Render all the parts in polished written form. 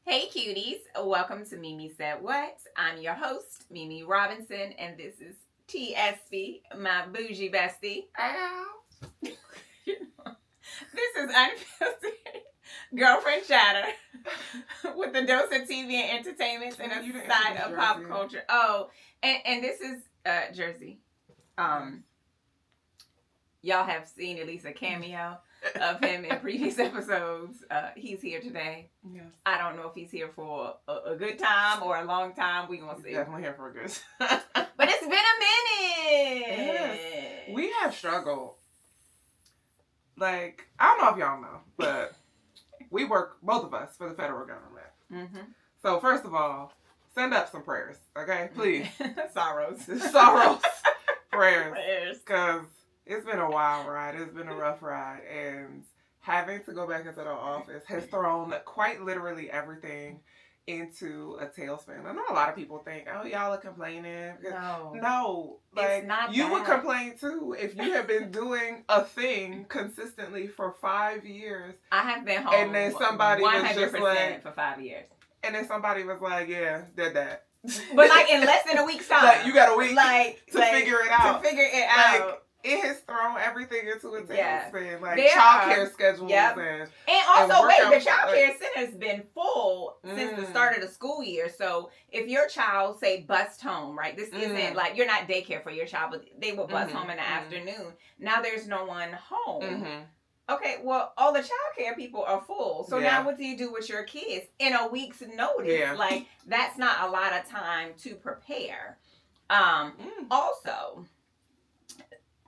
Hey cuties, welcome to Mimi Said What. I'm your host, Mimi Robinson, and this is Espi, my bougie bestie. This is unfiltered girlfriend chatter with a dose of TV and entertainment and a side of pop culture. Oh, and this is Jersey. Y'all have seen at least a cameo of him in previous episodes. He's here today. Yes. I don't know if he's here for a good time or a long time. We gonna see. Definitely here for a good. But it's been a minute. Yes. We have struggled. Like, I don't know if y'all know, but we work, both of us, for the federal government. Mm-hmm. So first of all, send up some prayers, okay? Please. Sorrows. Prayers. Because it's been a wild ride. It's been a rough ride. And having to go back into the office has thrown quite literally everything into a tailspin. I know a lot of people think, oh, y'all are complaining. No. Like, it's not you that. would complain too if you have been doing a thing consistently for 5 years. I have been home and then somebody 100% was just like, for 5 years. And then somebody was like, yeah, did that. But like in less than a week's time. Like, you got a week to like, figure it out. Like, it has thrown everything into a tailspin. Like childcare schedules and also the childcare like, center's been full since the start of the school year. So if your child say bust home, right? This isn't like you're not daycare for your child, but they will bust home in the afternoon. Now there's no one home. Okay, well, all the childcare people are full. So now what do you do with your kids in a week's notice? Yeah. Like, that's not a lot of time to prepare. Also,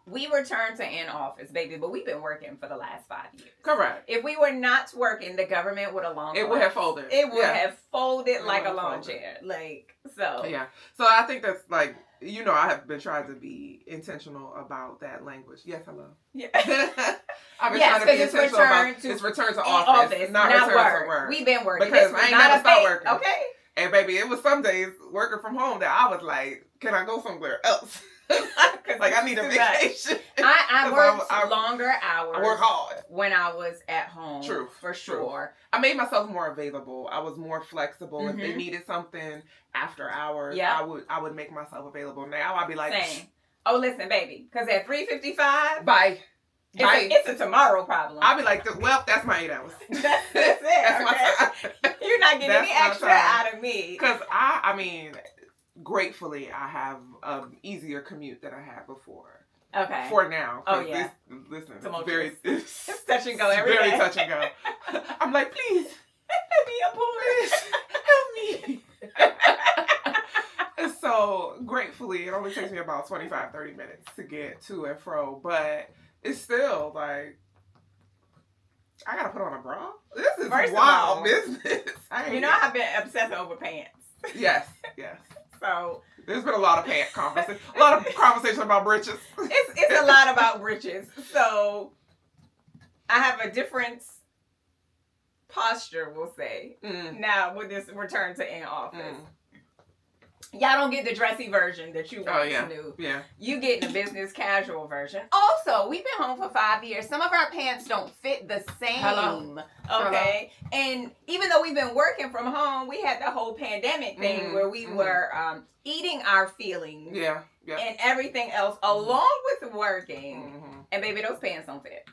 we returned to in-office, baby, but we've been working for the last 5 years. Correct. If we were not working, the government would have long It would have folded. It would have folded like a lawn chair. Like, so. Yeah. So I think that's like, you know, I have been trying to be intentional about that language. Yes, hello. Yeah. I've been trying to be intentional about it's return to office, not return to work. We've been working. Because I ain't never stopped working. Okay. And baby, it was some days working from home that I was like, can I go somewhere else? Like, I need a vacation. I worked longer hours. I work hard. When I was at home. True. For sure. I made myself more available. I was more flexible. If they needed something after hours, I would make myself available. Now I'd be like, same. Oh, listen, baby. Because at 3:55, bye. It's a tomorrow problem. I'll be like, well, that's my 8 hours. That's it. That's my time. You're not getting any extra out of me. Because I mean, gratefully, I have an easier commute than I had before. Okay. For now. Oh, yeah. Listen, it's touch and go every day. Very touch and go. I'm like, please. Help me. So, gratefully, it only takes me about 25, 30 minutes to get to and fro. But it's still, like, I got to put on a bra? This is wild business. You know, I've been obsessed over pants. Yes. So there's been a lot of pant conversation, a lot of conversation about britches. It's a lot about britches. So I have a different posture, we'll say, now with this return to in-office. Y'all don't get the dressy version that you once knew. Yeah. You get the business casual version. Also, we've been home for 5 years. Some of our pants don't fit the same. Hello. Okay. And even though we've been working from home, we had the whole pandemic thing where we were eating our feelings. Yeah. And everything else along with working. And baby, those pants don't fit.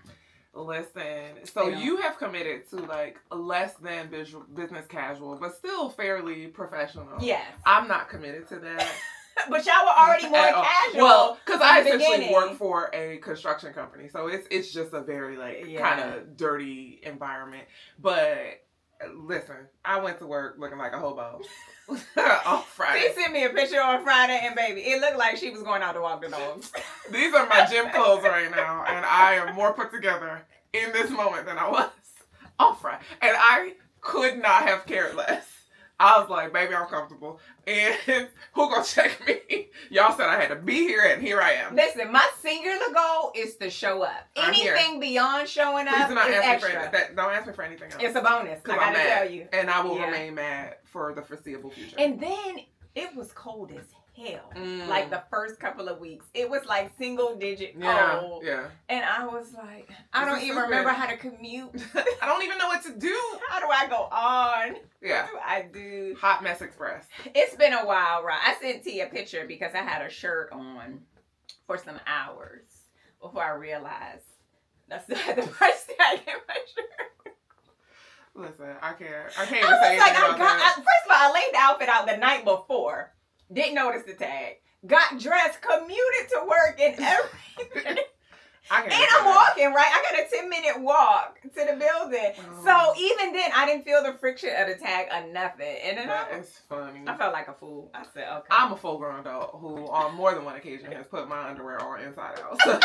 Listen, so you have committed to like less than business casual, but still fairly professional. Yes. I'm not committed to that. But y'all were already more casual. Well, because I essentially work for a construction company, so it's just a very kind of dirty environment. But listen, I went to work looking like a hobo on Friday. She sent me a picture on Friday, and baby, it looked like she was going out to walk the dogs. These are my gym clothes right now, and I am more put together in this moment than I was on Friday. And I could not have cared less. I was like, baby, I'm comfortable. And who gonna check me? Y'all said I had to be here, and here I am. Listen, my singular goal is to show up. Anything beyond showing up is extra. Don't ask me for anything else. It's a bonus. I gotta tell you. And I will remain mad for the foreseeable future. And then it was cold as hell. Like the first couple of weeks. It was like single digit cold. Yeah. And I was like, I don't even remember how to commute. I don't even know what to do. How do I go on? Yeah. I do. Hot Mess Express. It's been a while, right? I sent T a picture because I had a shirt on for some hours before I realized that's the first thing I get my shirt. Listen, I can't even I say was anything like, about that. first of all, I laid the outfit out the night before. Didn't notice the tag. Got dressed, commuted to work, and everything. And I'm walking, right? I got a 10-minute walk to the building. So even then, I didn't feel the friction of the tag or nothing. And then that is funny. I felt like a fool. I said, okay. I'm a full-grown adult who, on more than one occasion, has put my underwear on inside out. So.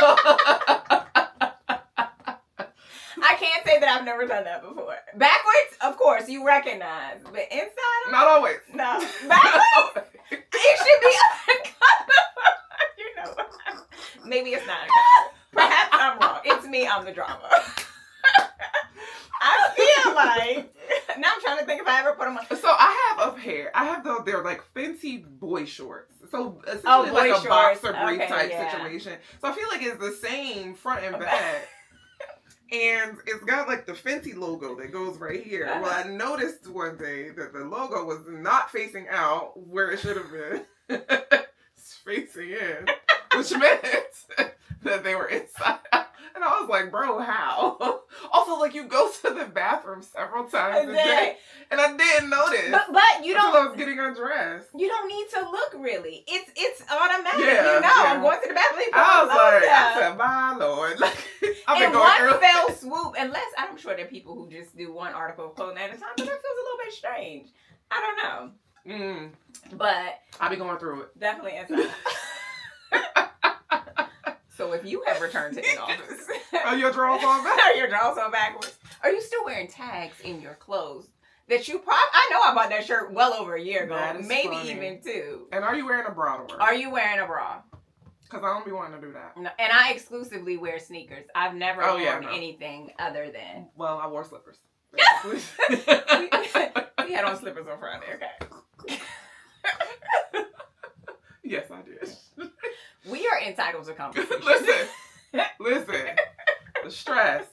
I can't say that I've never done that before. Backwards, of course, you recognize. But inside? Not always. No. Backwards? It should be uncomfortable. You know. Maybe it's not uncomfortable. Perhaps I'm wrong. It's me. I'm the drama. I feel like... Now I'm trying to think if I ever put them on. So I have a pair. I have those, they're like fancy boy shorts. So essentially like a shorts. boxer brief type yeah. situation. So I feel like it's the same front and back. And it's got like the Fenty logo that goes right here. Uh-huh. Well, I noticed one day that the logo was not facing out where it should have been. It's facing in. Which meant that they were inside out. And I was like, bro, how? Also, like, you go to the bathroom several times a day. And I didn't notice. But you don't... Until I was getting undressed. You don't need to look really. It's automatic. Yeah, you know, yeah. I'm going to the bathroom. I said, bye, Lord. Like, I've been in going one early. fell swoop, unless I'm sure there are people who just do one article of clothing at a time, but that feels a little bit strange. I don't know. But I'll be going through it. definitely inside. So if you have returned to in-office, Are your drawers on back? are your drawers on backwards? Are you still wearing tags in your clothes? That you I know I bought that shirt well over a year ago, maybe funny. even 2. And are you wearing a bra to work? Are you wearing a bra? Because I don't be wanting to do that. No, and I exclusively wear sneakers. I've never worn no. anything other than. Well, I wore slippers. We had on slippers on Friday, okay? Yes, I did. We are entitled to conversation. Listen. The stress.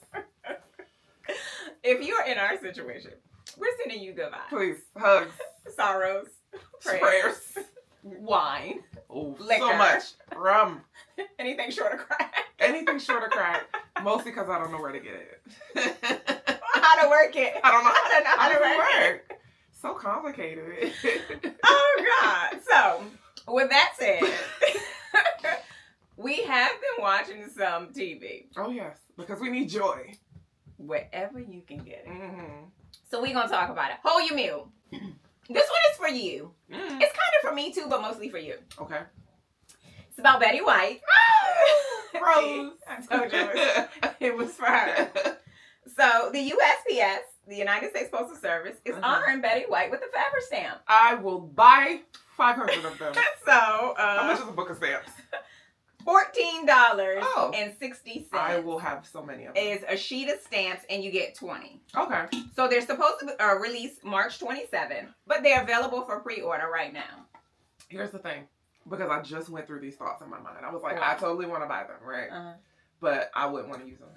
If you're in our situation, we're sending you good vibes. Please, hugs. Sorrows. Prayers. Wine. Oh, Liquor. so much. Rum. Anything short of crack. Anything short of crack. Mostly because I don't know where to get it. How to work it. I don't know how to work it. So complicated. Oh, God. So, with that said, we have been watching some TV. Oh, yes. Because we need joy. Wherever you can get it. Mm-hmm. So we're going to talk about it. Hold your mule. This one is for you. It's kind of for me too, but mostly for you. Okay. It's about Betty White. Rose. I told you it was for her. So the USPS, the United States Postal Service, is honoring Betty White with a Faber stamp. I will buy 500 of them. So how much is a book of stamps? $14.60. I will have so many of them. Is a sheet of stamps, and you get 20. Okay. So they're supposed to release March 27, but they're available for pre-order right now. Here's the thing, because I just went through these thoughts in my mind. I was like, Wow. I totally want to buy them, right? But I wouldn't want to use them.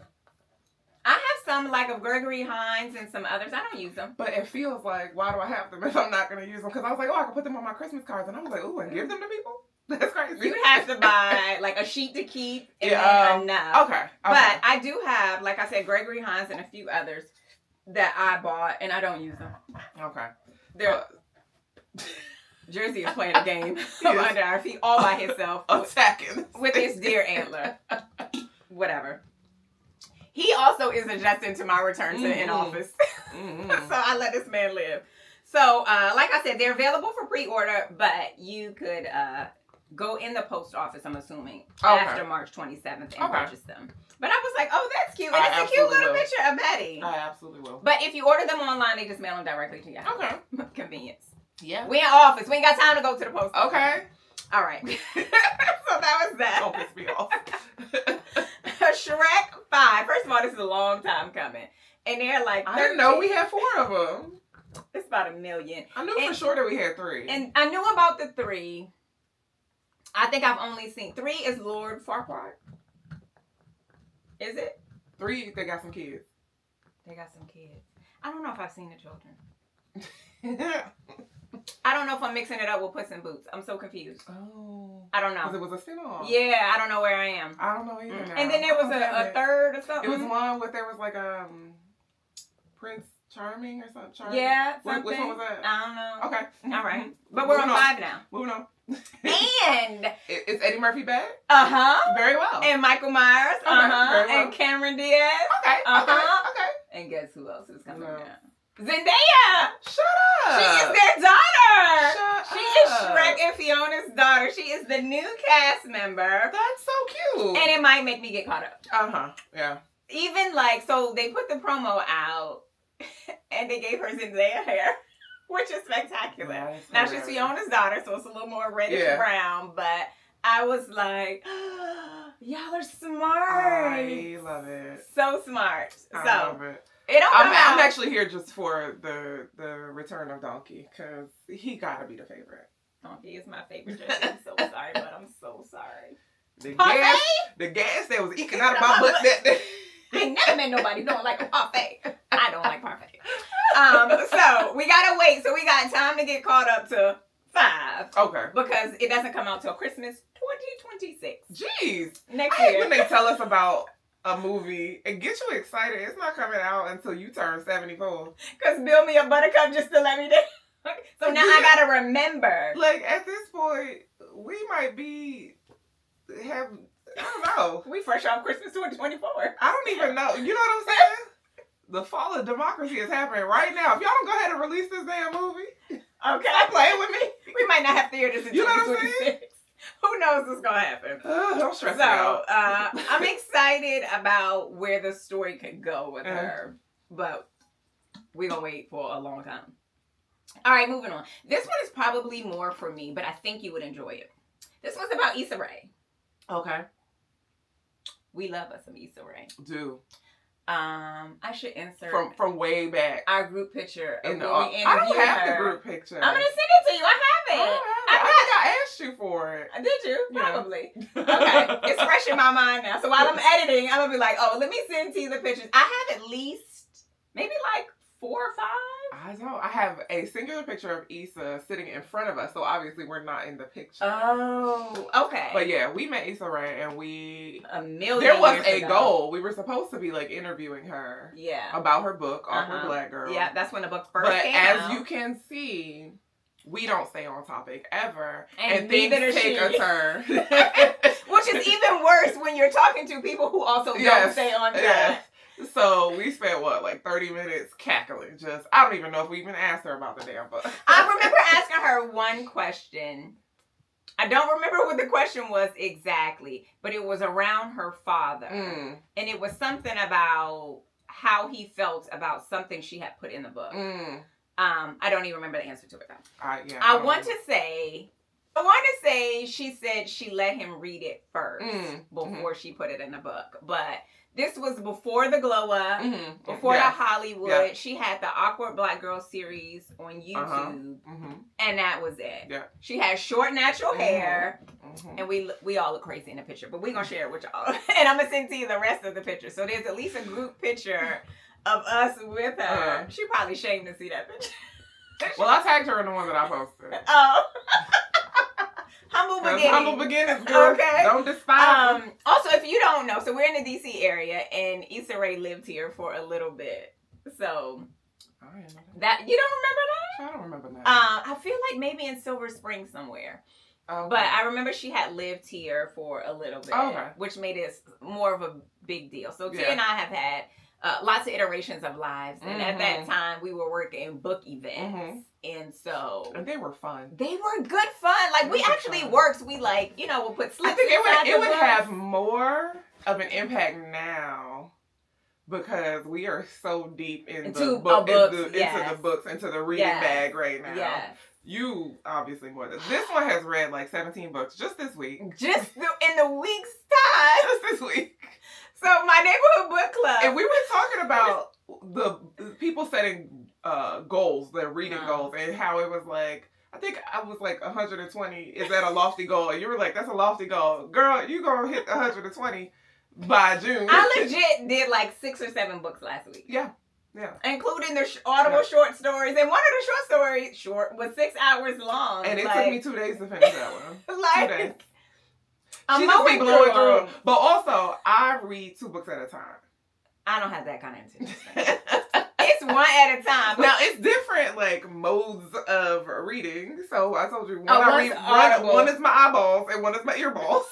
I have some like of Gregory Hines and some others. I don't use them. But it feels like, why do I have them if I'm not going to use them? Because I was like, oh, I can put them on my Christmas cards. And I was like, oh, and give them to people? That's crazy. You'd have to buy like a sheet to keep and then enough. Okay. But I do have, like I said, Gregory Hines and a few others that I bought and I don't use them. Okay. They're... Jersey is playing a game under our feet all by himself. Attacking. With his deer antler. Whatever. He also is adjusting to my return to in office. So I let this man live. So, like I said, they're available for pre-order, but you could go in the post office, I'm assuming, after March 27th and purchase them. But I was like, oh, that's cute. And it's a cute little picture of Betty. I absolutely will. But if you order them online, they just mail them directly to you. Okay. Convenience. Yeah. We in office. We ain't got time to go to the post office. Okay. All right. So that was that. Don't piss me off. Shrek 5. First of all, this is a long time coming. And they're like 13. I didn't know we had 4 of them. It's about 1 million. I knew for sure that we had 3. And I knew about the 3. I think I've only seen 3 is Lord Farquaad. Is it? 3, they got some kids. They got some kids. I don't know if I've seen the children. I don't know if I'm mixing it up with Puss in Boots. I'm so confused. Oh. I don't know. Because it was a spin-off. Yeah, I don't know where I am. I don't know either now. And then there was a third or something. It was one with, there was like Prince Charming or something. Charming. Yeah, something. Which one was that? I don't know. Okay. All right. But we're on 5 now. Moving on. And is Eddie Murphy back? Very well. And Michael Myers. Very well. And Cameron Diaz. Okay. Okay. And guess who else is coming down? Zendaya. Shut up. She is their daughter. Shut she up. is Shrek and Fiona's daughter. She is the new cast member. That's so cute. And it might make me get caught up. Yeah. Even like, so they put the promo out and they gave her Zendaya hair, which is spectacular. Yeah, now she's Fiona's daughter, so it's a little more reddish brown, but I was like, y'all are smart. I love it. So smart. I love it. I'm actually here just for the return of Donkey, because he gotta be the favorite. Donkey is my favorite. I'm so sorry, but I'm so sorry. The gas that was eking out of my butt that day. I ain't never met nobody don't like a parfait. I don't like parfait. So we gotta wait. So we got time to get caught up to 5. Okay. Because it doesn't come out till Christmas 2026. Jeez. Next I hate year. when they tell us about a movie and get you excited. It's not coming out until you turn 74. Because Bill Me a Buttercup just to let me down. So now I gotta remember. Like, at this point, we might I don't know. We fresh off Christmas 2024. I don't even know. You know what I'm saying? The fall of democracy is happening right now. If y'all don't go ahead and release this damn movie, okay, stop playing with me. We might not have theaters in 2026. Who knows what's gonna happen? Don't stress me out. I'm excited about where the story could go with her, but we're gonna wait for a long time. All right, moving on. This one is probably more for me, but I think you would enjoy it. This one's about Issa Rae. Okay. We love us some Issa Rae. Do. I should insert from way back our group picture of in the. when we I don't interviewed have her. the group picture. I'm gonna send it to you. I have it. I think I asked you for it. Did you? Yeah. Probably. Okay. It's fresh in my mind now. So while I'm editing, I'm gonna be like, oh, let me send to you the pictures. I have at least maybe like 4 or 5. I don't. I have a singular picture of Issa sitting in front of us, so obviously we're not in the picture. Oh, okay. But yeah, we met Issa Rae, and we there was a goal. We were supposed to be like interviewing her. Yeah. About her book, Awkward Black Girl. Yeah, that's when the book first came out. out. But as you can see, we don't stay on topic ever, and things take a turn. Which is even worse when you're talking to people who also don't stay on track. Yes. So we spent like 30 minutes cackling. I don't even know if we even asked her about the damn book. I remember asking her one question. I don't remember what the question was exactly, but it was around her father. And it was something about how he felt about something she had put in the book. I don't even remember the answer to it though. I want to say she said she let him read it first before she put it in the book. But this was before the glow up, before the Hollywood. Yeah. She had the Awkward Black Girl series on YouTube, and that was it. Yeah. She had short natural hair, and we all look crazy in the picture, but we're going to share it with y'all. And I'm going to send to you the rest of the picture. So there's at least a group picture of us with her. She probably ashamed to see that picture. Well, I tagged her in the one that I posted. Oh. Humble beginnings, girl. Okay. Don't despise them. Also, if you don't know, so we're in the DC area, and Issa Rae lived here for a little bit. So that you don't remember that? I don't remember that. I feel like maybe in Silver Spring somewhere. Okay. But I remember she had lived here for a little bit, which made it more of a big deal. So Tia and I have had lots of iterations of lives, and at that time we were working book events. And so... And they were fun. They were good fun. Like, we actually worked. We, like, we'll put slips. I think it would have more of an impact now because we are so deep into the books, into the reading bag right now. Yes. You, obviously, more than... This one has read, like, 17 books just this week. Just in the week's time. Just this week. So, my neighborhood book club. And we were talking about the people setting... goals, their reading goals, and how it was like, I think I was like 120. Is that a lofty goal? And you were like, that's a lofty goal. Girl, you gonna hit 120 by June. I legit did like 6 or 7 books last week. Yeah. Yeah. Including the Audible short stories. And one of the short stories was 6 hours long. And it took me 2 days to finish that one. Like, 2 days. I'm She just be blowing through. them. But also, I read 2 books at a time. I don't have that kind of attention. It's one at a time. Now, it's different, like, modes of reading. So, I told you, one is my eyeballs and one is my earballs.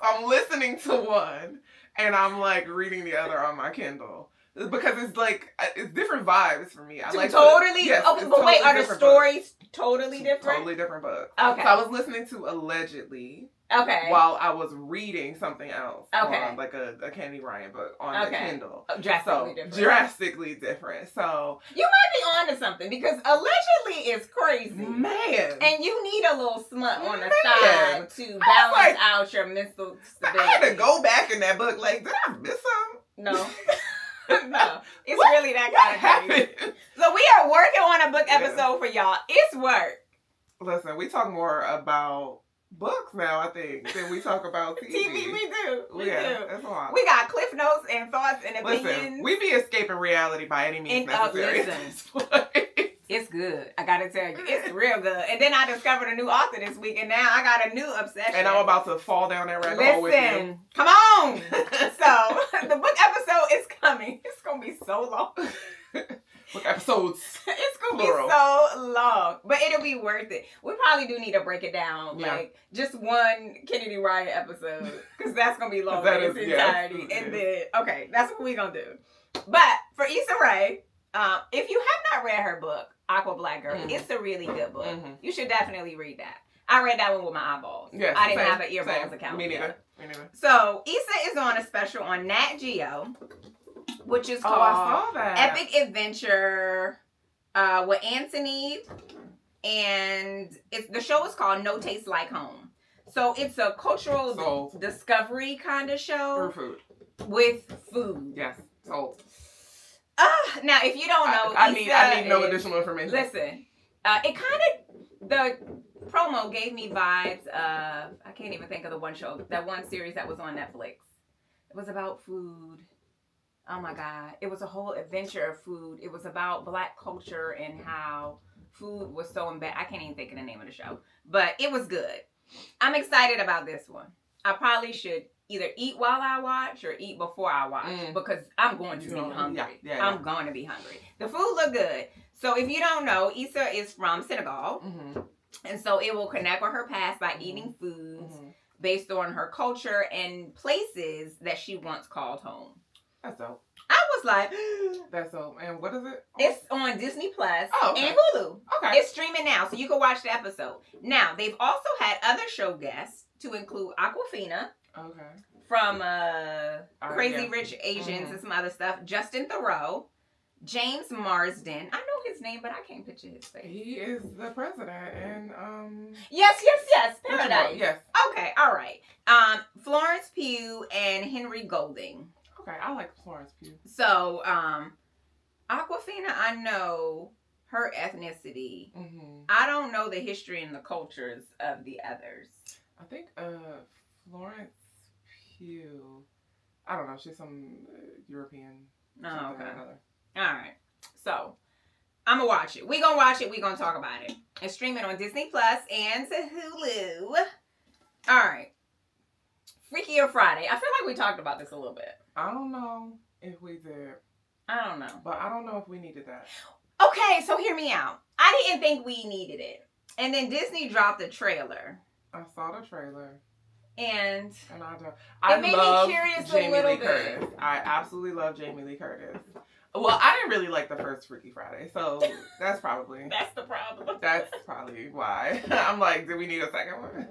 So, I'm listening to one, and I'm, like, reading the other on my Kindle. Because it's, like, it's different vibes for me. I like totally? Yes, okay, but wait, are the stories totally different? Totally different books. Okay. So, I was listening to Allegedly. Okay. While I was reading something else. Okay. On, like a Candy Ryan book on the Kindle. Drastically different. Drastically different. So. You might be onto something because Allegedly is crazy. Man. And you need a little smut on the side to balance out your mental stability. I had to go back in that book. Like, did I miss something? No. No. It's really that kind of crazy. So we are working on a book episode for y'all. It's work. Listen, we talk more about books now, I think, than we talk about TV. We do. We do. That's a lot. We got cliff notes and thoughts and opinions. Listen, we be escaping reality by any means necessary. It's good. I gotta tell you, it's real good. And then I discovered a new author this week, and now I got a new obsession. And I'm about to fall down that rabbit hole with you. Come on. So the book episode is coming. It's gonna be so long. Book episodes. It's gonna plural. be so long, but it'll be worth it. We probably do need to break it down, like just one Kennedy Ryan episode, because that's gonna be long in its entirety. And then, okay, that's what we're gonna do. But for Issa Rae, if you have not read her book, Aqua Black Girl, it's a really good book. You should definitely read that. I read that one with my eyeballs. Yes, I didn't have an earballs account. Me neither. So Issa is on a special on Nat Geo, which is called I saw that. Epic Adventure with Anthony, and the show is called No Taste Like Home. So it's a cultural discovery kind of show with food. Yes, sold. Now, if you don't know, I need no additional information. Listen, it kind of, the promo gave me vibes of, I can't even think of the one show, that one series that was on Netflix. It was about food. Oh my God. It was a whole adventure of food. It was about Black culture and how food was so embedded. I can't even think of the name of the show, but it was good. I'm excited about this one. I probably should either eat while I watch or eat before I watch because I'm going to be hungry. I'm going to be hungry. The food look good. So if you don't know, Issa is from Senegal. And so it will connect with her past by eating foods based on her culture and places that she once called home. That's dope. I was like, that's dope. And what is it? It's on Disney Plus and Hulu. Okay. It's streaming now, so you can watch the episode. Now, they've also had other show guests to include Awkwafina. Okay. From Crazy Rich Asians and some other stuff. Justin Theroux. James Marsden. I know his name, but I can't picture his face. He is the president and Yes. Paradise. Yes. Okay, all right. Florence Pugh and Henry Golding. Okay, I like Florence Pugh. So, Awkwafina, I know her ethnicity. I don't know the history and the cultures of the others. I think Florence Pugh, I don't know, she's some European. Oh, okay. All right. So, I'm going to watch it. We're going to watch it. We're going to talk about it. It's streaming on Disney Plus and Hulu. All right. Freakier Friday. I feel like we talked about this a little bit. I don't know if we did. I don't know. But I don't know if we needed that. Okay, so hear me out. I didn't think we needed it. And then Disney dropped a trailer. I saw the trailer. And I made love me curious Jamie a little Lee bit. Curtis. I absolutely love Jamie Lee Curtis. Well, I didn't really like the first Freaky Friday, so that's probably... That's the problem. That's probably why. I'm like, do we need a second one?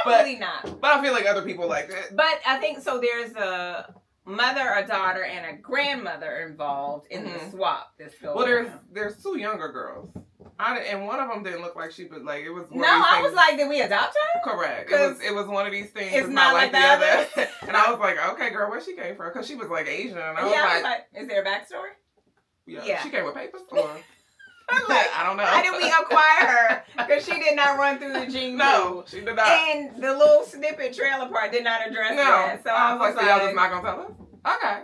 Probably not. But I feel like other people liked it. But I think, so there's a mother, a daughter, and a grandmother involved in the swap this goes Well, there's 2 younger girls. And one of them didn't look like she, but like it was. No, I was like, did we adopt her? Correct. It was one of these things. It's not like the other. And I was like, okay, girl, where she came from? Because she was like Asian, and I was like, is there a backstory? Yeah. She came with papers, or Like, I don't know. how did we acquire her? Because she did not run through the gene pool. No, she did not. And the little snippet trailer part did not address that. So I was like, so y'all just not gonna tell us? Okay.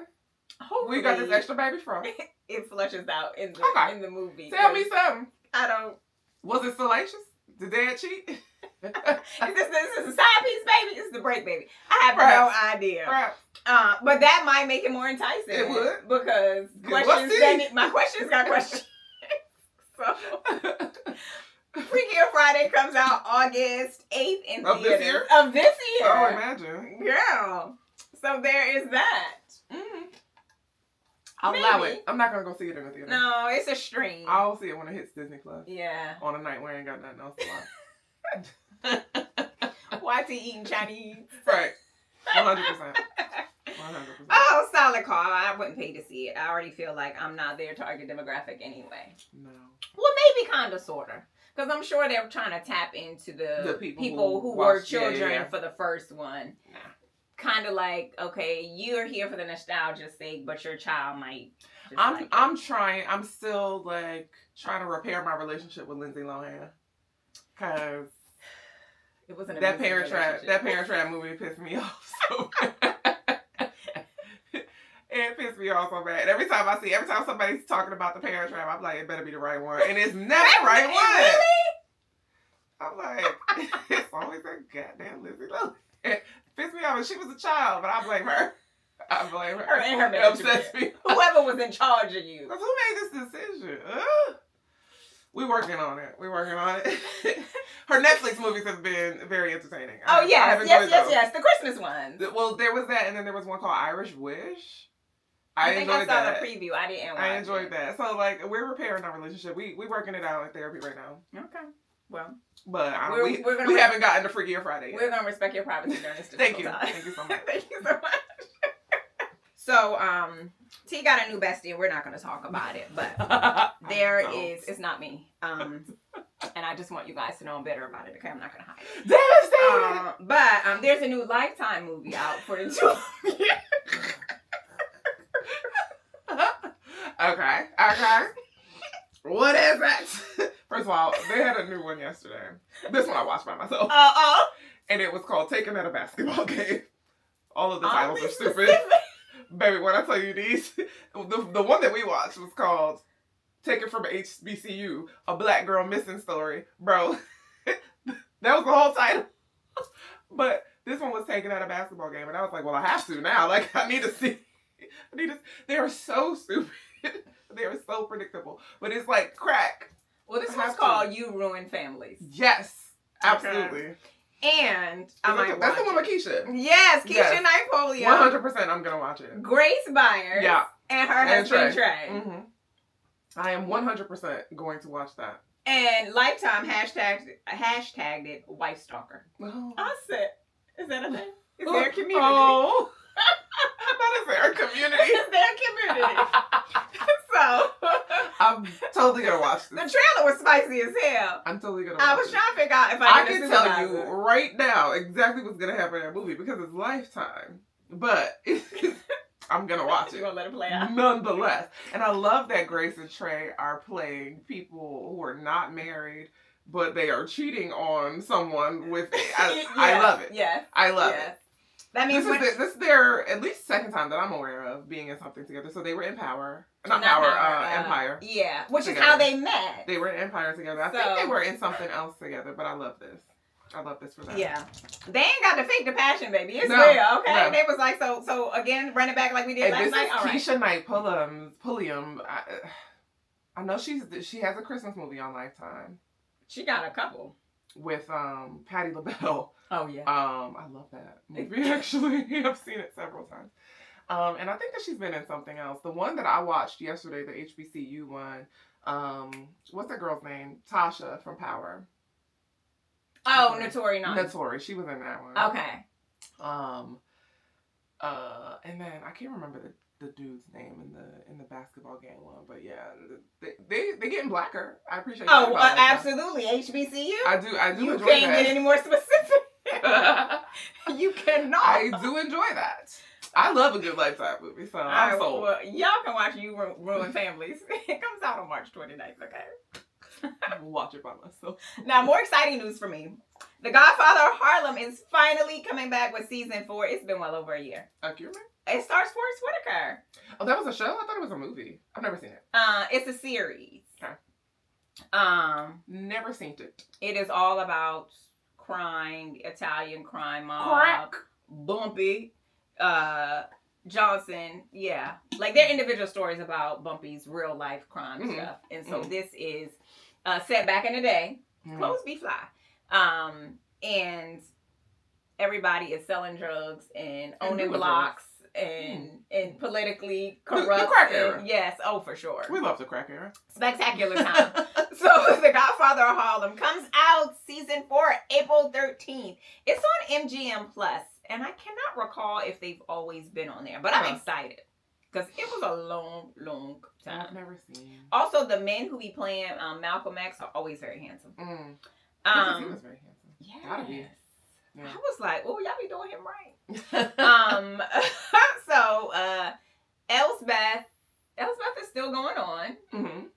Hopefully, We got this extra baby from. it flushes out in the movie. Tell me something. I don't. Was it salacious? Did Dad cheat? This is a side piece, baby. This is the break, baby. I have no idea. Right. But that might make it more enticing. It would. Because my questions got questions. So, Freakier Friday comes out August 8th in Of this year? Of this year. Oh, imagine. Girl. So there is that. Mm-hmm. I'll allow it. I'm not going to go see it in the theater. No, it's a stream. I'll see it when it hits Disney Plus. Yeah. On a night where I ain't got nothing else to watch. YT eating Chinese. Right. 100%. 100%. Oh, solid call. I wouldn't pay to see it. I already feel like I'm not their target demographic anyway. No. Well, maybe kind of, sort of. Because I'm sure they're trying to tap into the people who were children for the first one. Nah. Kind of like, okay, you're here for the nostalgia's sake, but your child might. I'm trying. I'm still like trying to repair my relationship with Lindsay Lohan. Cause it wasn't that Parent Trap movie pissed me off so bad. It pissed me off so bad. Every time somebody's talking about the Parent Trap, I'm like, it better be the right one, and it's never the right one. Really? I'm like, it's always that goddamn Lindsay Lohan. Pissed me off, and she was a child, but I blame her. I blame her. Her and her It upsets me. Whoever was in charge of you. Who made this decision? We're working on it. Her Netflix movies have been very entertaining. Oh, yes. The Christmas ones. Well, there was that, and then there was one called Irish Wish. I think I saw the preview. I didn't watch it. I enjoyed that. So, like, we're repairing our relationship. We working it out in therapy right now. Okay. Well. But we haven't gotten to Freakier Friday yet. We're going to respect your privacy during this Thank you. time. Thank you so much. Thank you so much. So, T got a new bestie. We're not going to talk about it, but it's not me. And I just want you guys to know I'm better about it. Okay, I'm not going to hide it. Devastated! But there's a new Lifetime movie out for the 2 of you. Okay. What is it? First of all, they had a new one yesterday. This one I watched by myself. And it was called Taken at a Basketball Game. All of the titles are stupid. Baby, when I tell you these, the one that we watched was called Taken from HBCU, A Black Girl Missing Story. Bro, that was the whole title. But this one was Taken at a Basketball Game. And I was like, well, I have to now. Like, I need to see. They are so stupid. They are so predictable. But it's like crack. Well, this one's called You Ruin Families. Yes, absolutely. Okay. And that's the one with Keisha. Yes, Keisha Napoleon. 100% I'm going to watch it. Grace Byers. Yeah. And her husband Trey. Mm-hmm. I am 100% going to watch that. And Lifetime hashtagged it Wife Stalker. Oh. I said, is that a thing? Is there a community? Oh. That is their community. Is there a community? So I'm totally gonna watch this. The trailer was spicy as hell. I'm totally gonna watch I was trying to figure out if I can tell you right now exactly what's gonna happen in that movie because it's Lifetime. But I'm gonna watch it. You're gonna let it play out. Nonetheless. And I love that Grace and Trey are playing people who are not married, but they are cheating on someone with I love it. Yes. I love it. That means this is their at least second time that I'm aware of being in something together. So they were in Empire. Yeah, which together. is how they met. They were in Empire together. I think they were in something else together, but I love this. I love this for them. Yeah, they ain't got to fake the passion, baby. It's real, okay? No. They was like, so again, run it back like we did last night. All right. Keisha Pulliam. I know she has a Christmas movie on Lifetime. She got a couple. With Patti LaBelle. Oh yeah. I love that movie actually. I've seen it several times. And I think that she's been in something else. The one that I watched yesterday, the HBCU one. What's that girl's name? Tasha from Power. Oh, Notori. Notori. She was in that one. Okay. And then I can't remember the dude's name in the basketball game one, but yeah, they getting blacker. I appreciate. Oh, absolutely, HBCU. I do. You enjoy can't that. get any more specific. You cannot. I do enjoy that. I love a good Lifetime movie, so I'm sold. Well, y'all can watch You Ruin Families. It comes out on March 29th, okay? I'll watch it by myself. Now, more exciting news for me. The Godfather of Harlem is finally coming back with season 4. It's been well over a year. Accurate? It stars Forrest Whitaker. Oh, that was a show? I thought it was a movie. I've never seen it. It's a series. Okay. Never seen it. It is all about crime, Italian crime mob. Crack. Bumpy. Johnson. Yeah. Like, they're individual stories about Bumpy's real life crime stuff. And so this is set back in the day. Clothes be fly. And everybody is selling drugs and owning blocks and politically corrupt. The crack era. Yes, oh, for sure. We love the crack era. Spectacular time. So, The Godfather of Harlem comes out season 4, April 13th. It's on MGM+, and I cannot recall if they've always been on there, but I'm excited because it was a long, long time. I've never seen. Also, the men who be playing Malcolm X are always very handsome. Because he was very handsome. Yeah. Gotta be. Yeah. I was like, oh, y'all be doing him right. So, Elsbeth is still going on.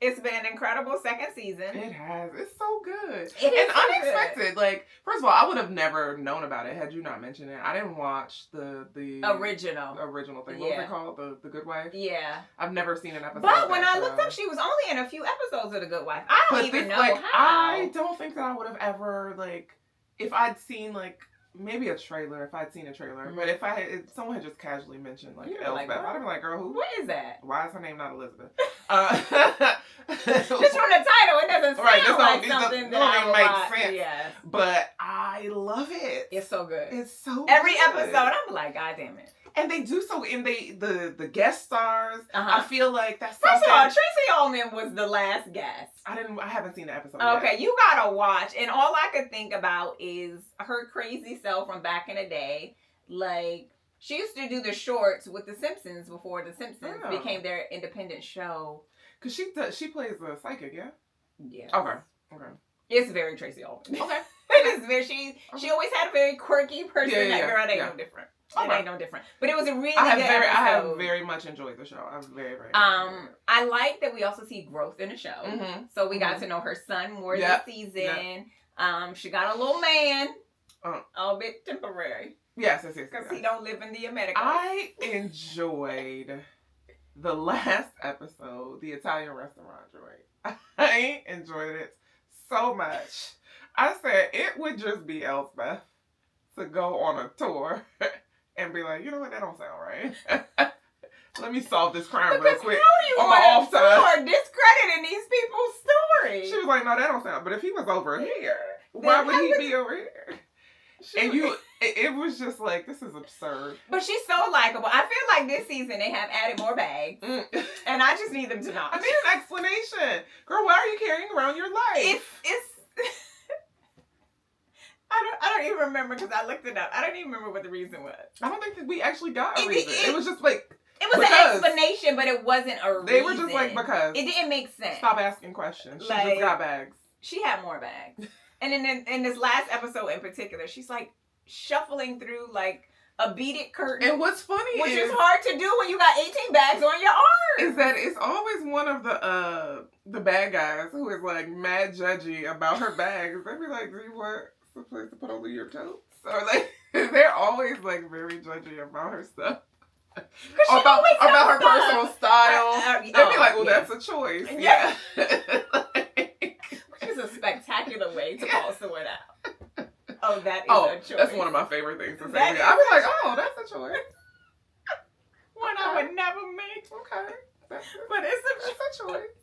It's been an incredible second season. It has. It's so good. It is and unexpected. Good. Like, first of all, I would have never known about it had you not mentioned it. I didn't watch the original thing. What was it called? The Good Wife? Yeah. I've never seen an episode. But when I looked up, she was only in a few episodes of The Good Wife. I don't even know how. I don't think that I would have ever, like, if I'd seen, like, maybe a trailer, if I'd seen a trailer. But if someone had just casually mentioned, like, Elsbeth, I'd have been like, girl, who? What is that? Why is her name not Elizabeth? Just from the title, it doesn't sound like something that I would make sense. Yes. But I love it. It's so good. It's so Every good. episode, I'm like, God damn it. And they do so in the guest stars. I feel like that's First something. of all, Tracy Ullman was the last guest. I haven't seen the episode Okay, yet. you gotta watch. And all I could think about is her crazy self from back in the day. Like, she used to do the shorts with The Simpsons before The Simpsons became their independent show. Because she plays a psychic, yeah? Yeah. Okay. It's very Tracy Ullman. Okay. It is very, she always had a very quirky person. Yeah. That girl ain't no different. It ain't no different. But it was a really good episode. I have very much enjoyed the show. I'm very, very I like that we also see growth in the show. So we got to know her son more this season. She got a little man. A bit temporary. Yes. Because he don't live in the Americas. I enjoyed the last episode, the Italian restaurant joint. I enjoyed it so much. I said it would just be Elsbeth to go on a tour and be like, you know what, that don't sound right. Let me solve this crime real quick on my off time. Discrediting these people's stories. She was like, no, that don't sound. But if he was over here, why would he be over here? And it was just like, this is absurd. But she's so likable. I feel like this season they have added more bags. And I just need them to know. I need an explanation. Girl, why are you carrying around your life? It's I don't even remember because I looked it up. I don't even remember what the reason was. I don't think that we actually got a reason. It was just like... It was an explanation, but it wasn't a reason. They were just like, because. It didn't make sense. Stop asking questions. She just got bags. She had more bags. And in this last episode in particular, she's like shuffling through like a beaded curtain. And what's funny which is hard to do when you got 18 bags on your arm. Is that it's always one of the bad guys who is like mad judgy about her bags. They be like, do you want some place to put over your totes? Or like they're always like very judgy about her stuff. About her personal style. They'd be like, well, that's a choice. Yeah. Which is a spectacular way to call someone out. Oh, that is a choice. That's one of my favorite things to say. I'd be like, oh, that's a choice. One I would never make. Okay. But it's a choice.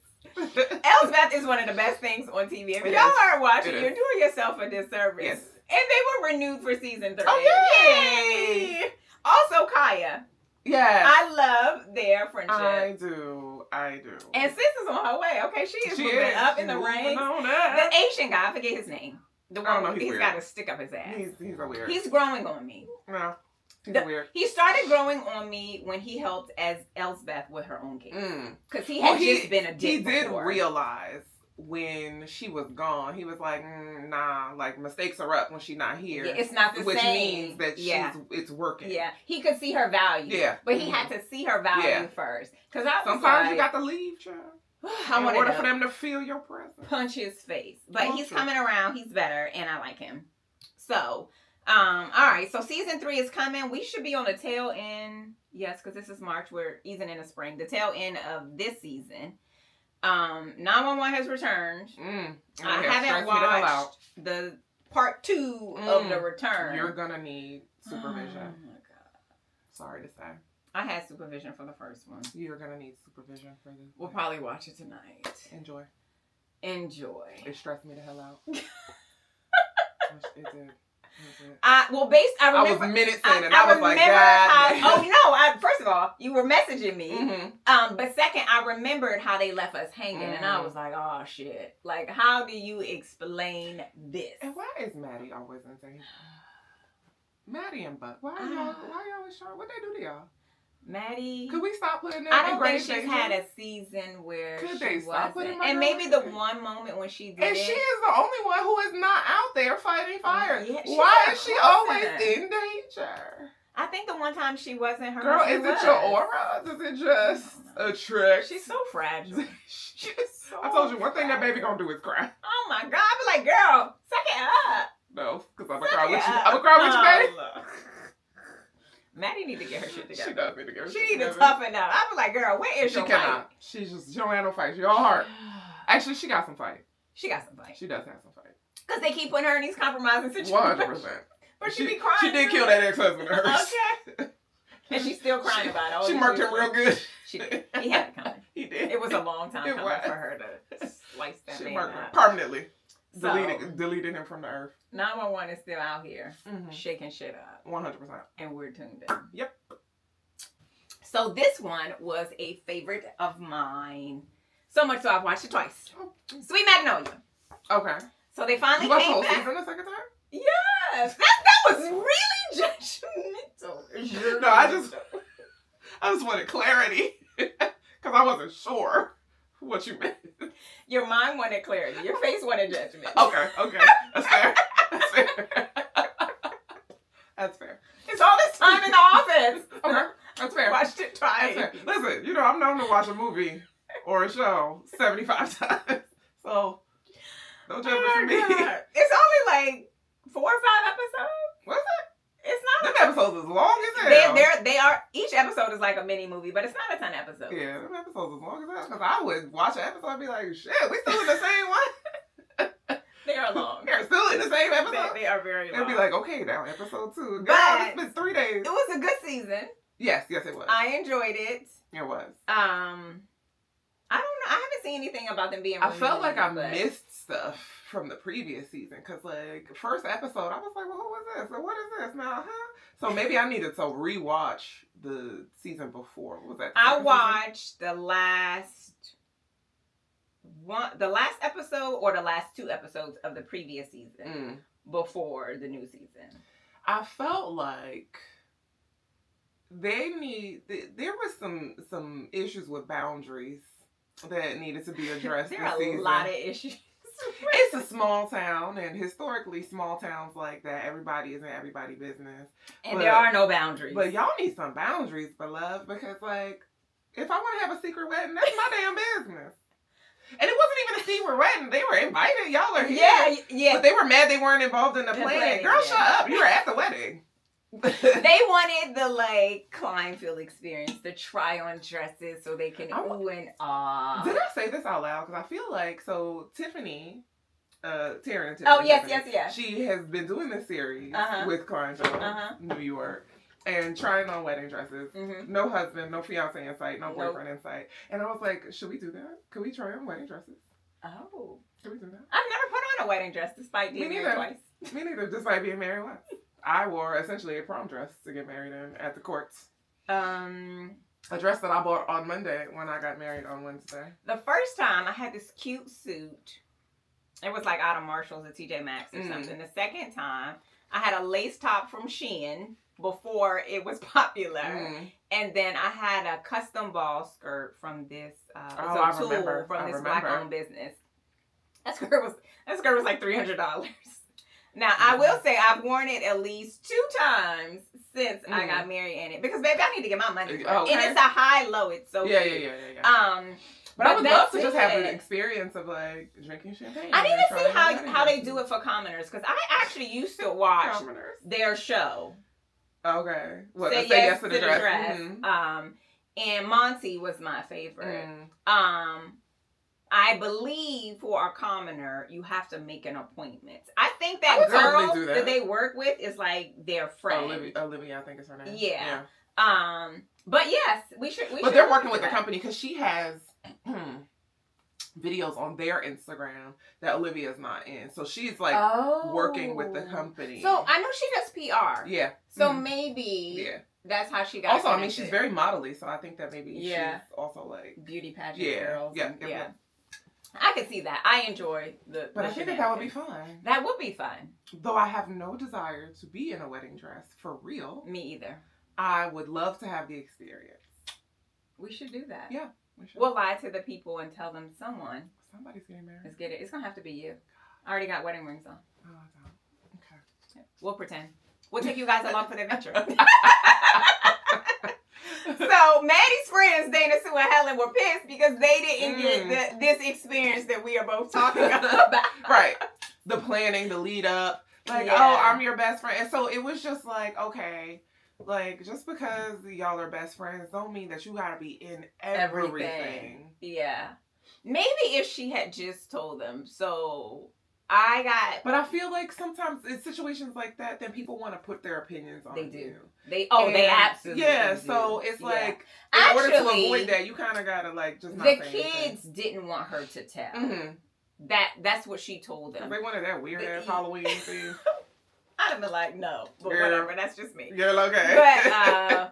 Elsbeth is one of the best things on TV. If y'all aren't watching, you're doing yourself a disservice. Yes. And they were renewed for season 3. Oh, yay! Also, Kaya. Yeah. I love their friendship. I do. And sis is on her way. Okay, she is moving up in the ranks. The Asian guy, I forget his name. The one he's got to stick up his ass. He's a weird. He's growing on me. No. He's weird. He started growing on me when he helped as Elsbeth with her own case. Because he had just been a dick He did before. realize when she was gone, he was like, nah, like mistakes are up when she's not here. Yeah, it's not the which same. means that it's working. Yeah, he could see her value. Yeah, but he had to see her value first. Because sometimes you got to leave, child. In order for them to feel your presence. Punch his face. But he's coming around. He's better, and I like him. So, all right. So season 3 is coming. We should be on the tail end. Yes, because this is March. We're easing in the spring. The tail end of this season. 911 has returned. I haven't watched the part 2 of the return. You're gonna need supervision. Oh my god. Sorry to say. I had supervision for the first one. You're gonna need supervision for this. We'll probably watch it tonight. Enjoy. It stressed me the hell out. It did. I remember, I was minutes in and I was like, God. First of all, you were messaging me. But second, I remembered how they left us hanging, and I was like, oh shit. Like, how do you explain this? And why is Maddie always in danger? Maddie and Buck. Why y'all always short? What they do to y'all? Maddie. Could we stop putting that? I don't think she's had a season where she wasn't. And maybe the one moment when she did. And she is the only one who is not out there fighting fire. Yeah, why is she always in danger? I think the one time she wasn't, her girl, is it your aura? Is it just a trick? She's so fragile. I told you one thing that baby gonna do is cry. Oh my God! I be like, girl, suck it up. No, because I'm gonna cry with you. I'm gonna cry with you, baby. Look. Maddie need to get her shit together. She does need to get her shit together. She need to toughen up. I be like, girl, where is your fight? She don't have no fight. She all heart. Actually, she got some fight. She got some fight. She does have some fight. Because they keep putting her in these compromising situations. 100%. But she be crying. She did kill that ex-husband of hers. Okay. And she's still crying about it. She murked him real good. She did. He had it coming. He did. It was a long time coming for her to slice that she man murked up. him permanently. Deleted him from the earth. 911 is still out here shaking shit up. 100%. And we're tuned in. Yep. So this one was a favorite of mine. So much so I've watched it twice. Sweet Magnolia. Okay. So they finally came back. Season the second time? Yes. That was really judgmental. No, I just wanted clarity. Because I wasn't sure what you meant. Your mind wanted clarity. Your face wanted judgment. Okay. That's fair. That's fair. It's all this time in the office. Okay. That's fair. Watched it twice. Listen, I'm known to watch a movie or a show 75 times. So, don't judge me for me. It's only like 4 or 5 episodes. Was it? It's not. Them episodes is long as hell. They are. Each episode is like a mini movie, but it's not a ton of episodes. Yeah, them episodes is long as hell. Because I would watch an episode and be like, shit, we still in the same one? They are long. They're still in the same episode? They are very long. They'd be like, okay, now episode 2. Girl, But it's been 3 days. It was a good season. Yes, it was. I enjoyed it. It was. I don't know. I haven't seen anything about them being I felt like I missed stuff from the previous season. Because, like, first episode, I was like, well, who is this? And what is this now? So maybe I needed to rewatch the season before. What was that? I watched the last episode or the last 2 episodes of the previous season before the new season. I felt like there was some issues with boundaries that needed to be addressed. There are a lot of issues. It's a small town, and historically, small towns like that, everybody is in everybody's business. And there are no boundaries. But y'all need some boundaries, beloved, because, like, if I want to have a secret wedding, that's my damn business. And it wasn't even a secret wedding. They were invited. Y'all are here. Yeah. But they were mad they weren't involved in the planning. Girl, shut up. You were at the wedding. They wanted the, like, Kleinfield experience, the try-on dresses so they can ooh and ah. Did I say this out loud? Because I feel like, so Tiffany, Taryn and Tiffany. Oh, yes. She has been doing this series with Kleinfield, New York, and trying on wedding dresses. No husband, no fiance in sight, no boyfriend in sight. And I was like, should we do that? Could we try on wedding dresses? Oh. Could we do that? I've never put on a wedding dress despite being married twice. Me neither, despite being married once. I wore essentially a prom dress to get married in at the courts. A dress that I bought on Monday when I got married on Wednesday. The first time I had this cute suit. It was like out of Marshalls or TJ Maxx or something. The second time I had a lace top from Shein before it was popular. And then I had a custom ball skirt from this I remember black owned business. That skirt was like $300. Now, I will say I've worn it at least 2 times since I got married in it. Because, baby, I need to get my money. Okay. And it's a high-low. It's so yeah. But I would love to just have the experience of, like, drinking champagne. I need to see how they do it for commoners. Because I actually used to watch their show. Okay. What, Say Yes to the Dress. Mm-hmm. And Monty was my favorite. I believe for a commoner, you have to make an appointment. I think that girl totally that they work with is like their friend. Olivia, I think is her name. Yeah. But yes, we should. But they're working with the company because she has videos on their Instagram that Olivia's not in. So she's like working with the company. So I know she does PR. Yeah. So maybe that's how she got. Also, connected. I mean, she's very modelly, so I think that maybe she's also like beauty pageant girls. Yeah. I could see that. I enjoy But I think that would be fun. That would be fun. Though I have no desire to be in a wedding dress for real. Me either. I would love to have the experience. We should do that. Yeah, we should. We'll lie to the people and tell them somebody's getting married. Let's get it. It's gonna have to be you. I already got wedding rings on. Oh, I don't. Okay. Yeah. We'll pretend. We'll take you guys along for the adventure. So Maddie's friends, Dana, Sue, and Helen, were pissed because they didn't get this experience that we are both talking about. Right. The planning, the lead up. Like, oh, I'm your best friend. And so it was just like, okay, like, just because y'all are best friends don't mean that you gotta be in everything. Yeah. Maybe if she had just told them. So But I feel like sometimes in situations like that, then people want to put their opinions on you. They absolutely do. So it's like, in order to avoid that, you kind of got to like just not say anything. The kids didn't want her to tell. That's what she told them. They wanted that weird ass Halloween thing. I'd have been like, no, but whatever, that's just me. You're okay.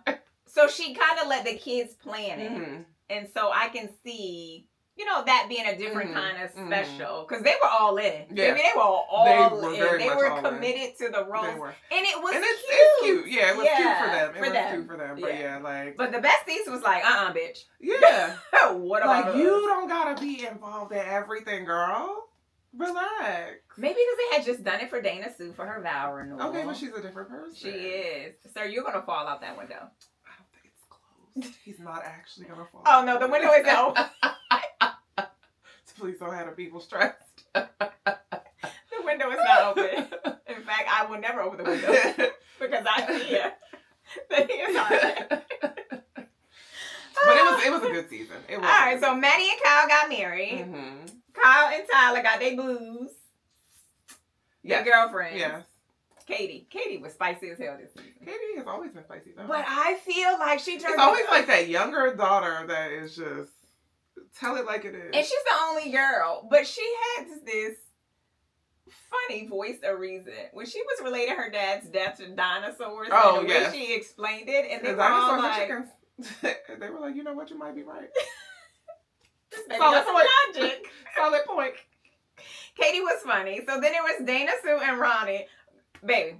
But, so she kind of let the kids plan it. And so I can see, that being a different kind of special. Because they were all in. Yeah. I mean, they were all in. They were committed to the role. And it was cute. It's cute. Yeah, it was cute for them. It was cute for them. But like. But the besties was like, bitch. Yeah. What about us? You don't got to be involved in everything, girl. Relax. Maybe because they had just done it for Dana Sue for her vow renewal. Okay, but she's a different person. She is. Sir, you're going to fall out that window. I don't think it's closed. He's not actually going to fall out. Oh, no, the window is open. Please don't have the people stressed. The window is not open. In fact, I will never open the window because I fear that he is hard. But it was a good season. All right, so Maddie and Kyle got married. Kyle and Tyler got their booze. Their girlfriends. Yes. Katie was spicy as hell this season. Katie has always been spicy though. But I feel like she turned. It's always like that younger daughter that is just tell it like it is. And she's the only girl, but she had this funny voice of reason when she was relating her dad's death to dinosaurs. Oh, and the way she explained it, and they were all like, chickens. They were like, you know what, you might be right. Solid logic. Solid point. Katie was funny. So then it was Dana Sue and Ronnie. Baby,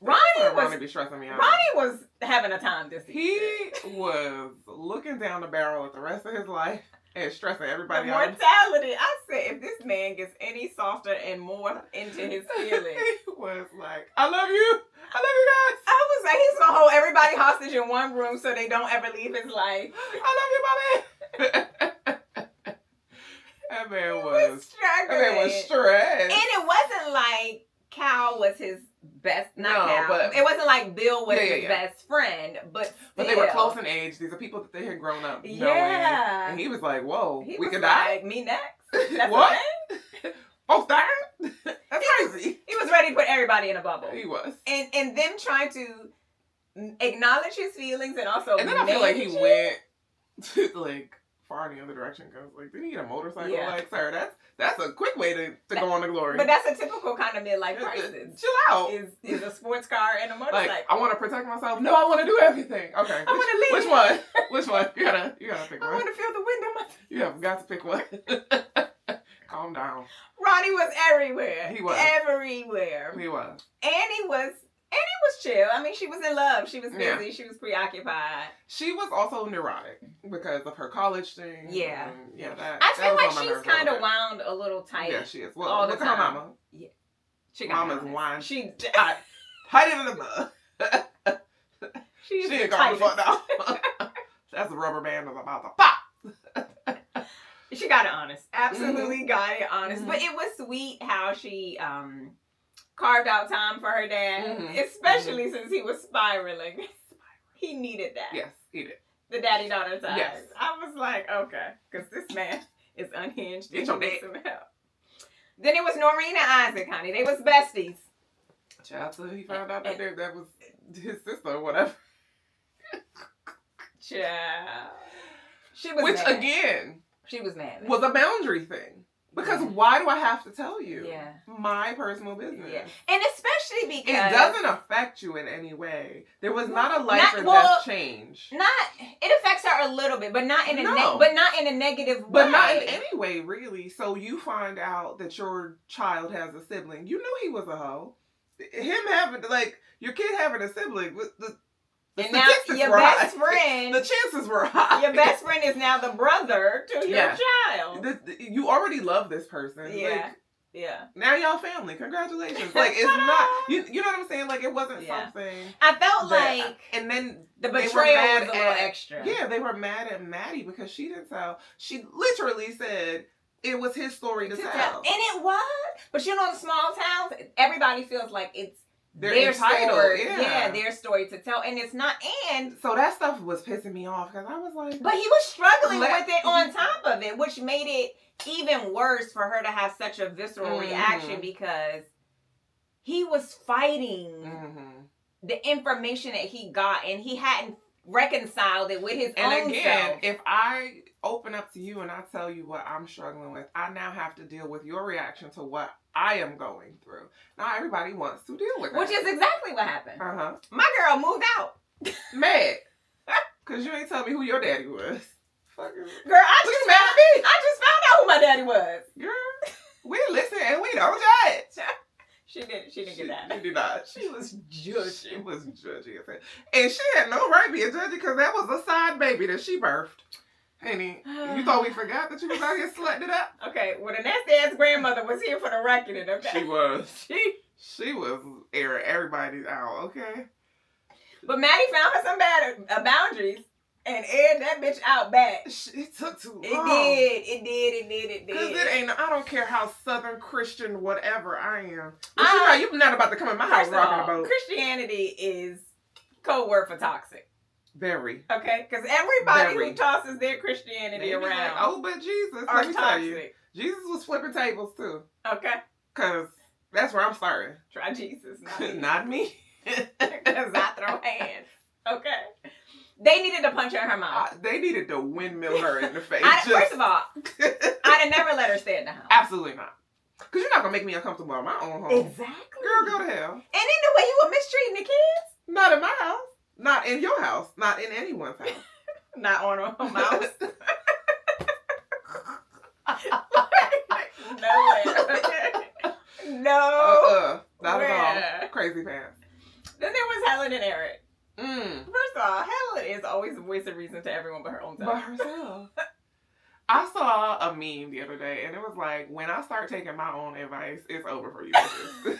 Ronnie be stressing me out. Ronnie was having a time this season. He was looking down the barrel at the rest of his life and stressing everybody out. Mortality. I said, if this man gets any softer and more into his feelings. He was like, I love you. I love you guys. I was like, he's going to hold everybody hostage in one room so they don't ever leave his life. I love you, mommy. That man was stressed. And it wasn't like Cal was his best, but it wasn't like Bill was his best friend, but they were close in age. These are people that they had grown up knowing. And he was like, whoa, we could die? Me next? That's what? Folks dying? That's crazy. He was ready to put everybody in a bubble. He was. And them trying to acknowledge his feelings and also and then I feel like he went to like far in the other direction because like didn't he get a motorcycle? Like, sir, that's a quick way to go on to glory. But that's a typical kind of midlife crisis. Chill out. Is a sports car and a motorcycle. Like, I want to protect myself. No, I want to do everything. Okay. I want to leave. Which one? Which one? You gotta pick one. I want to feel the wind on my feet. You have got to pick one. Calm down. Ronnie was everywhere. He was. Everywhere. He was. And he was was chill. I mean, she was in love. She was busy. Yeah. She was preoccupied. She was also neurotic because of her college thing. Yeah. That I feel was like on my she's nerves a kind little of bit. wound a little tight. Yeah, she is. Well, all the look at her time. mama. Yeah. She got Mama's honest. wine. She Tighter than the mud. she is She the ain't gonna fuck tightest. down. That's a rubber band that's about to pop. She got it honest. Absolutely got it honest. Mm-hmm. But it was sweet how she carved out time for her dad, Mm-hmm. especially since he was spiraling. He needed that. Yes, eat it. The daddy-daughter ties. Yes. I was like, okay, because this man is unhinged. Get He your needs dad. some help. Then it was Noreen and Isaac, honey. They was besties. Child, so he found out that was his sister or whatever. Child. She was Which, mad. again, She was mad. was a boundary thing. Because Yeah. why do I have to tell you? Yeah. My personal business. Yeah. And especially because It doesn't affect you in any way. There was not a life Not- or well, death change. it affects her a little bit, but not in a No. but not in a negative way. But not in any way, really. So you find out that your child has a sibling. You knew he was a hoe. Him having, like, your kid having a sibling, the And now statistics your were best high. friend, The chances were high. your best friend is now the brother to your Yeah. child. You already love this person. Yeah. Like, Yeah. now y'all family. Congratulations. Like, it's not, you know what I'm saying? Like, it wasn't Yeah. something. I felt that- like and then the they were betrayal mad was a little at- extra. Yeah, they were mad at Maddie because she didn't tell. She literally said it was his story to tell. And it was. But you know, in small towns, everybody feels like it's They're their entitled, story. yeah. Their story to tell. And it's not. And So that stuff was pissing me off because I was like, but he was struggling Let- with it on top of it, which made it even worse for her to have such a visceral Mhm. reaction because he was fighting mm-hmm. the information that he got and he hadn't reconciled it with his And own again, self. if I open up to you and I tell you what I'm struggling with, I now have to deal with your reaction to what I am going through. Not everybody wants to deal with that. Which is exactly what happened. Uh-huh. My girl moved out. Mad. Because you ain't tell me who your daddy was. Fucking Girl, I What just you mad at me? found out who my daddy was. girl. We listen and we don't judge. She didn't get that. She did not. She was She judging. was judgy as hell. And she had no right being judgy because that was a side baby that she birthed. Honey, you thought we forgot that you was out here slutting it up? Okay, well the nasty ass grandmother was here for the reckoning, okay? She was. She was airing everybody out, okay? But Maddie found her some bad boundaries and aired that bitch out back. It took too long. It did. Because it ain't, I don't care how Southern Christian whatever I am. But I- you're not about to come in my house First of rocking a all, boat. Christianity is code word for toxic. Very. Okay? Because everybody Very. who tosses their Christianity They be around like, oh, but Jesus, are let me tell you. toxic. Jesus was flipping tables too. Okay? Because that's where I'm starting. Try Jesus, not me. Not me. Because I throw hands. Okay? They needed to punch her in her mouth. They needed to windmill her in the face. First of all, I'd have never let her stay in the house. Absolutely not. Because you're not going to make me uncomfortable in my own home. Exactly. Girl, go to hell. And then the way you were mistreating the kids. Not in my house. Not in your house. Not in anyone's house. Not on a mouse. Nowhere. No. Not at Where? all. Crazy pants. Then there was Helen and Eric. Mm. First of all, Helen is always a voice of reason to everyone but her own self. By herself. I saw a meme the other day, and it was like, when I start taking my own advice, it's over for you bitches.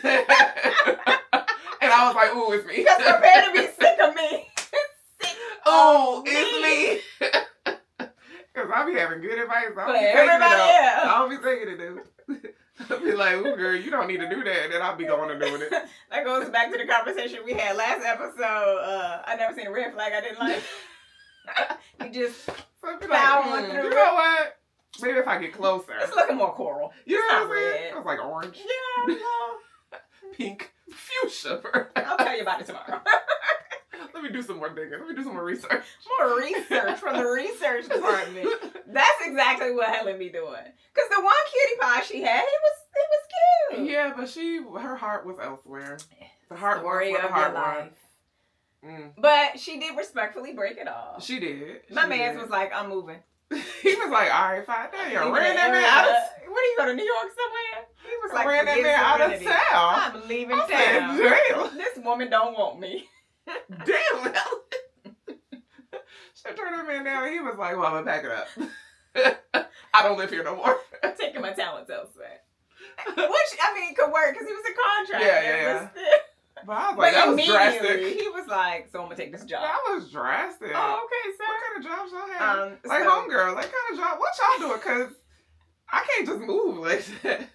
And I was like, ooh, it's me. Because prepare to be sick of me. Sick Oh, of it's me. Because I be having good advice. I For don't be taking everybody it out. else. I don't be taking it, dude. I'll be like, ooh, girl, you don't need to do that. And then I'll be going and doing it. That goes back to the conversation we had last episode. I never seen a red flag I didn't like. You just, So I'd be Powering like, through you know what? Maybe if I get closer. it's looking more coral. You It's know not what I'm saying? red. It was like orange, Yeah, no. pink, fuchsia. I'll tell you about it tomorrow. Let me do some more digging. Let me do some more research. More research from the research department. That's exactly what Helen be doing. Because the one cutie pie she had, it was cute. Yeah, but her heart was elsewhere. The heart Story was of the heart your was. life. Mm. But she did respectfully break it off. She did. My She man's did. was like, I'm moving. He was like, all right, fine. Damn, you Leaving ran the that man area. out of What do you go to New York somewhere? He was like, ran that forget man out of serenity. town. I'm leaving I said, town. damn. This woman don't want me. Damn, she turned that man down. He was like, well, I'm gonna pack it up. I don't live here no more. I'm taking my talents elsewhere. Which, I mean, could work because he was a contractor. Yeah. But still. But I was like, that was drastic. He was like, so I'm going to take this job. That was drastic. Oh, okay, sir. What kind of jobs y'all have? Like, so, homegirl, like, kind of job? What y'all doing? Because I can't just move like that.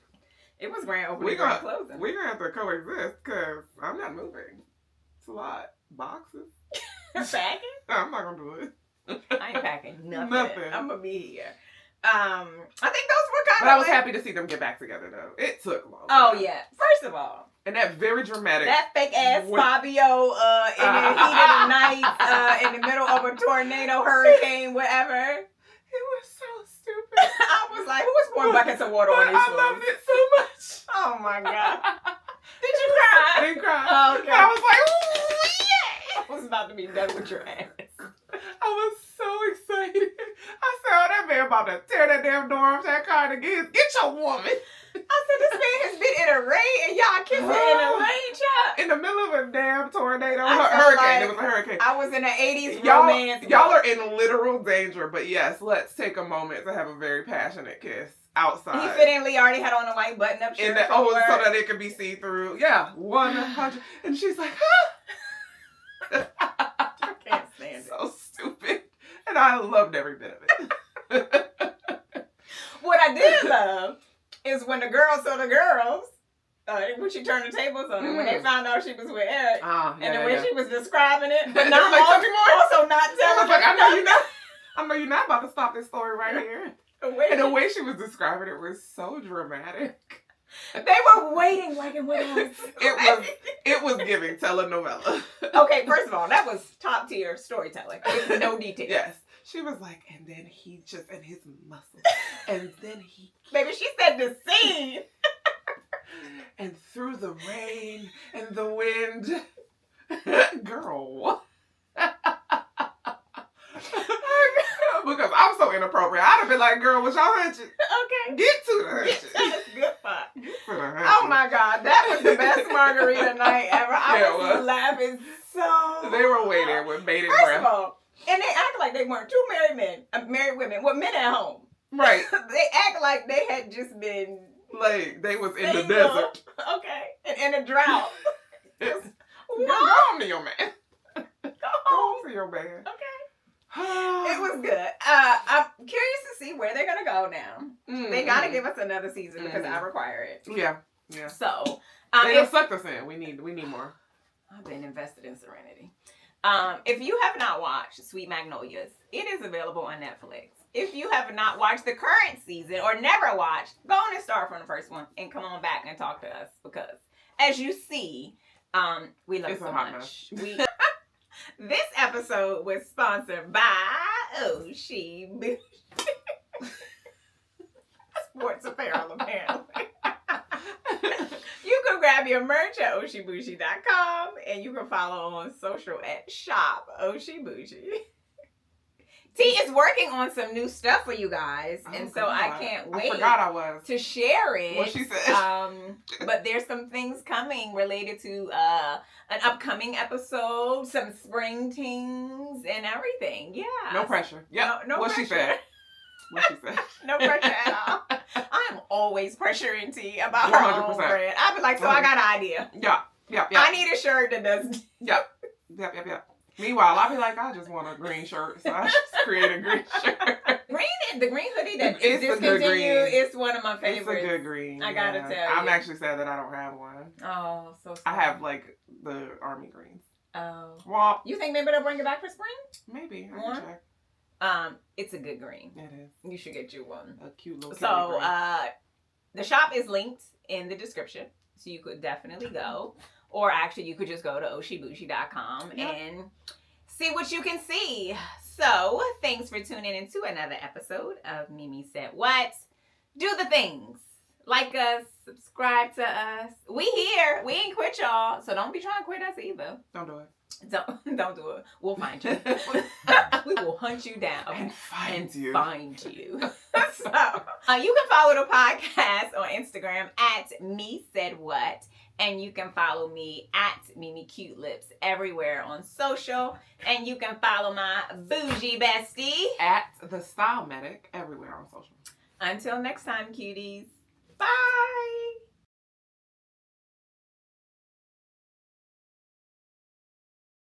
It was grand opening, grand closing. We're going to have to coexist because I'm not moving. It's a lot. Boxes. Packing? I'm not going to do it. I ain't packing nothing. I'm going to be here. I think those were kind of. But I was happy to see them get back together, though. It took long. Oh, yeah. First of all. And that very dramatic. That fake ass Fabio in the heat of the night, in the middle of a tornado, hurricane, whatever. It was so stupid. I was like, who was pouring buckets of water on these I loved it so much. Oh my God. Did you cry? I didn't cry. Oh, okay. But I was like, ooh, yeah. I was about to be done with your ass. I was so excited. I said, oh, that man about to tear that damn door off that car again. Get your woman. I said, this man has been in a rain and y'all kissing in a rain, child. In the middle of a damn tornado. Hurricane. Like it was a hurricane. I was in an 80s romance. Y'all are in literal danger, but yes, let's take a moment to have a very passionate kiss outside. He fittingly already had on a white button-up shirt. So that it could be see-through. Yeah, 100. And she's like, ah. I can't stand it. So stupid. And I loved every bit of it. What I did love is when the girls saw the girls, when she turned the tables on it, when they found out she was with Eric, and the way she was describing it, but not like, also not telling like, I know you're not about to stop this story right here. The way she was describing it was so dramatic. They were waiting like it was. It was giving telenovela. Okay, first of all, that was top tier storytelling. With no details. Yes. She was like, and then he just, and his muscles, and then he... Baby, she said the scene. And through the rain and the wind. Girl, what? Because I'm so inappropriate. I'd have been like, girl, what y'all hunching? Okay. Get to the hunching. That's good fun. Get to the hunching. Oh my God, that was the best Margarita night ever. I was laughing so They were waiting with bated breath. First of all, and they act like they weren't two married women with men at home. Right. They act like they had just been like they was in single. the desert. Okay. And in a drought. Go home to your man. Go home to your man. Okay. It was good. I'm curious to see where they're gonna go now. Mm-hmm. They gotta give us another season because I require it. Yeah. So they done sucked us in. We need more. I've been invested in Serenity. If you have not watched Sweet Magnolias, it is available on Netflix. If you have not watched the current season or never watched, go on and start from the first one and come on back and talk to us because, as you see, we love it so much. This episode was sponsored by Oshi Booshi. Sports apparel, apparently. You can grab your merch at oshibushi.com and you can follow on social at shop Oshibushi. T is working on some new stuff for you guys, and so I can't wait. I forgot I was to share it. What she said. But there's some things coming related to an upcoming episode, some spring things, and everything. Yeah. No pressure. Yeah. No what pressure. She said. What she said. No pressure at all. I'm always pressuring T about her own brand. I'd be like, so I got an idea. Yeah. I need a shirt that does. Yep. Meanwhile, I'll be like, I just want a green shirt, so I just create a green shirt. The green hoodie that it's is discontinued is one of my favorites. It's a good green. I gotta tell you. I'm actually sad that I don't have one. Oh, so sad. I have like the army greens. Oh. Well, you think maybe they'll bring it back for spring? Maybe. I can check. It's a good green. It is. You should get you one. A cute little So, the shop is linked in the description, so you could definitely go. Or actually, you could just go to oshibushi.com and see what you can see. So, thanks for tuning into another episode of Mimi Said What. Do the things. Like us. Subscribe to us. We here. We ain't quit y'all. So, don't be trying to quit us either. Don't do it. Don't do it. We'll find you. We will hunt you down and find you. So, you can follow the podcast on Instagram at Me Said What, and you can follow me at Mimi Cute Lips everywhere on social, and you can follow my bougie bestie at The Style Medic everywhere on social. Until next time, cuties. Bye.